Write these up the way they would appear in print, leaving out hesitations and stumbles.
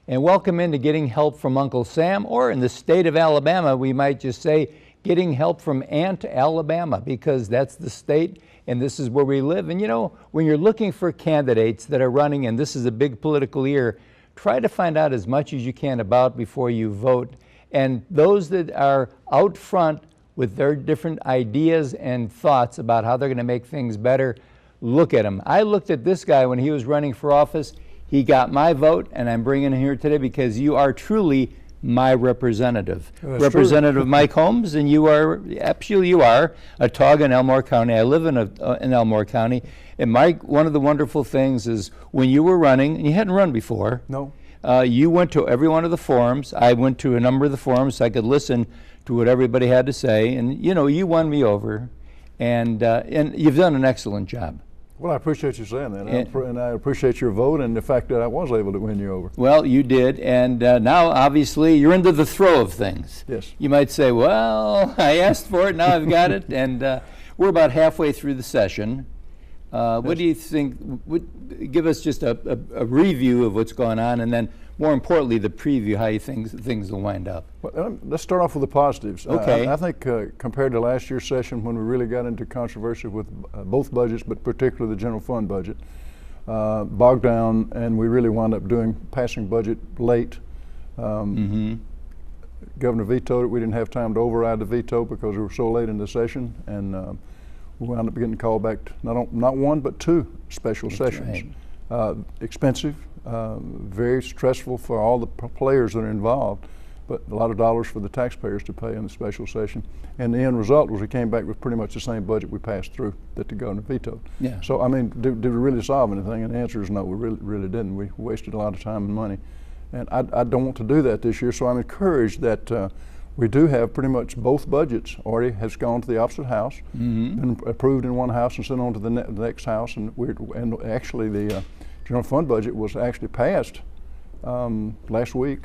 And welcome into Getting Help from Uncle Sam, or in the state of Alabama, we might just say Getting Help from Aunt Alabama, because that's the state and this is where we live. And you know, when you're looking for candidates that are running, and this is a big political year, try to find out as much as you can about before you vote. And those that are out front with their different ideas and thoughts about how they're going to make things better, look at them. I looked at this guy when he was running for office. He got my vote, and I'm bringing him here today because you are truly my representative. Representative Mike Holmes, and you are, actually you are, a Tog in Elmore County. I live in Elmore County. And Mike, one of the wonderful things is when you were running, and you hadn't run before. No. You went to every one of the forums. I went to a number of the forums so I could listen to what everybody had to say. And you know, you won me over, and you've done an excellent job. Well, I appreciate you saying that, and I appreciate your vote and the fact that I was able to win you over. Well, you did, and now obviously you're into the throw of things. Yes. You might say, well, I asked for it, now I've got it, and we're about halfway through the session. What do you think? Give us just a review of what's going on, and then more importantly, the preview, how you think things will wind up. Well, let's start off with the positives. Okay. I think compared to last year's session when we really got into controversy with both budgets, but particularly the general fund budget, bogged down, and we really wound up passing budget late. Governor vetoed it. We didn't have time to override the veto because we were so late in the session, and we wound up getting called back to not one but two special sessions. Right. Expensive, very stressful for all the players that are involved, but a lot of dollars for the taxpayers to pay in the special session. And the end result was we came back with pretty much the same budget we passed through that the governor vetoed. Yeah. So I mean, did we really solve anything? And the answer is no, we really didn't. We wasted a lot of time and money. And I don't want to do that this year, so I'm encouraged that we do have pretty much both budgets already has gone to the opposite house, been approved in one house and sent on to the next house, and actually the general fund budget was actually passed last week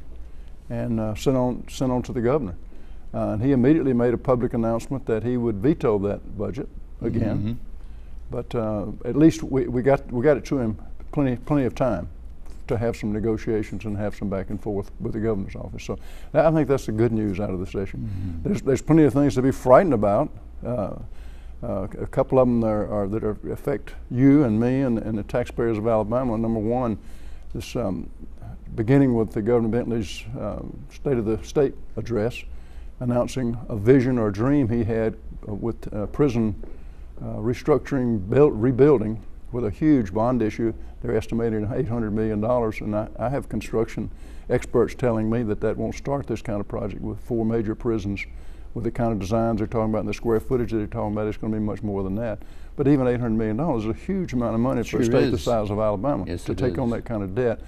and sent on to the governor. And he immediately made a public announcement that he would veto that budget again. But at least we got it to him plenty of time to have some negotiations and have some back and forth with the governor's office. So I think that's the good news out of the session. There's plenty of things to be frightened about. A couple of them that affect you and me and the taxpayers of Alabama. Number one, this beginning with the Governor Bentley's State of the State address, announcing a vision or dream he had with prison restructuring, rebuilding, with a huge bond issue. They're estimating $800 million, and I have construction experts telling me that won't start this kind of project with 4 major prisons, with the kind of designs they're talking about and the square footage that they're talking about. It's going to be much more than that. But even $800 million is a huge amount of money for a state the size of Alabama to take on that kind of debt.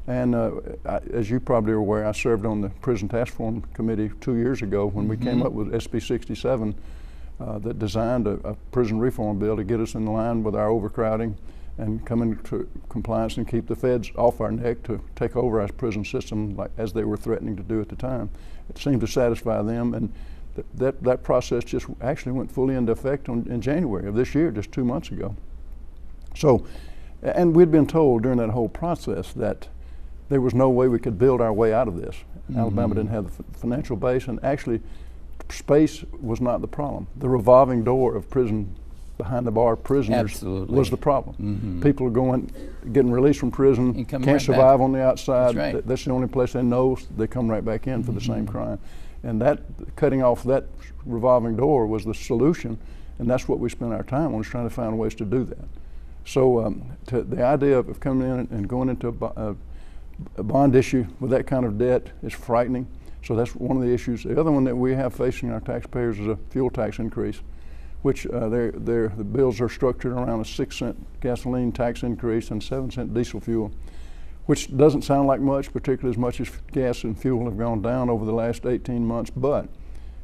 And as you probably are aware, I served on the Prison Task Force Committee 2 years ago when we came up with SB 67 that designed a prison reform bill to get us in line with our overcrowding and come into compliance and keep the feds off our neck to take over our prison system as they were threatening to do at the time. It seemed to satisfy them, and that process just actually went fully into effect in January of this year, just 2 months ago. So, and we'd been told during that whole process that there was no way we could build our way out of this. Alabama didn't have the financial base, and actually space was not the problem. The revolving door of prison, behind the bar prisoners was the problem. People are getting released from prison, can't survive on the outside. That's the only place they know. They come right back in for the same crime. And that cutting off that revolving door was the solution, and that's what we spent our time on, is trying to find ways to do that. So the idea of coming in and going into a bond issue with that kind of debt is frightening. So that's one of the issues. The other one that we have facing our taxpayers is a fuel tax increase, which the bills are structured around a 6-cent gasoline tax increase and 7-cent diesel fuel, which doesn't sound like much, particularly as much as gas and fuel have gone down over the last 18 months. But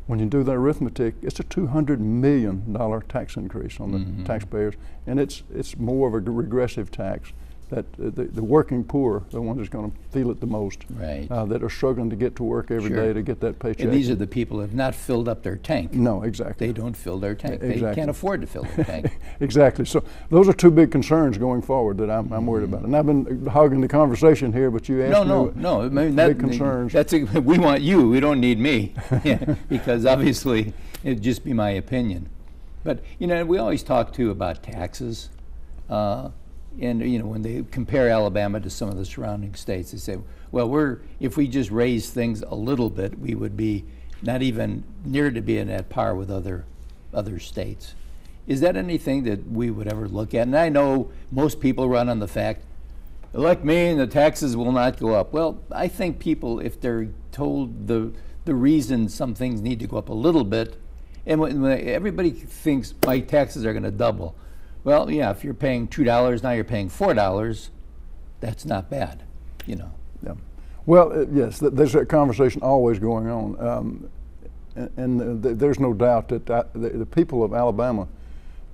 when you do the arithmetic, it's a $200 million tax increase on the taxpayers, and it's more of a regressive tax that the working poor, the ones that's going to feel it the most, Right. that are struggling to get to work every day Sure. to get that paycheck. And these are the people who have not filled up their tank. No, exactly. They don't fill their tank. They Exactly. can't afford to fill their tank. Exactly. So those are two big concerns going forward that I'm worried about. And I've been hogging the conversation here, but you asked No. I mean, big concerns. We want you. We don't need me, yeah, because obviously it'd just be my opinion. But we always talk too about taxes, and when they compare Alabama to some of the surrounding states, they say, well, if we just raise things a little bit, we would be not even near to being at par with other states. Is that anything that we would ever look at? And I know most people run on the fact, elect me and the taxes will not go up. Well, I think people, if they're told the reason some things need to go up a little bit, and when everybody thinks my taxes are going to double. Well, yeah, if you're paying $2, now you're paying $4, that's not bad, Yeah. Well, yes, there's that conversation always going on. And there's no doubt that the people of Alabama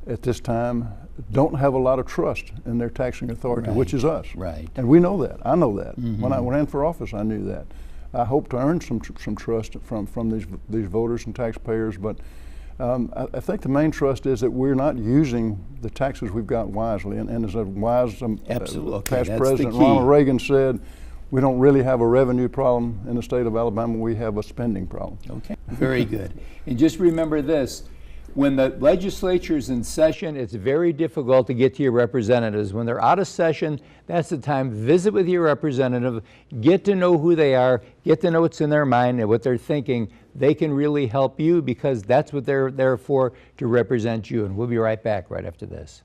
at this time don't have a lot of trust in their taxing authority, which is us. Right. And we know that. I know that. When I ran for office, I knew that. I hope to earn some trust from these voters and taxpayers, but I think the main trust is that we're not using the taxes we've got wisely. And as a wise Absolutely. past That's President the key. Ronald Reagan said, we don't really have a revenue problem in the state of Alabama, we have a spending problem. Okay, very good. And just remember this, when the legislature's in session, it's very difficult to get to your representatives. When they're out of session, that's the time, visit with your representative, get to know who they are, get to know what's in their mind and what they're thinking. They can really help you because that's what they're there for, to represent you. And we'll be right back right after this.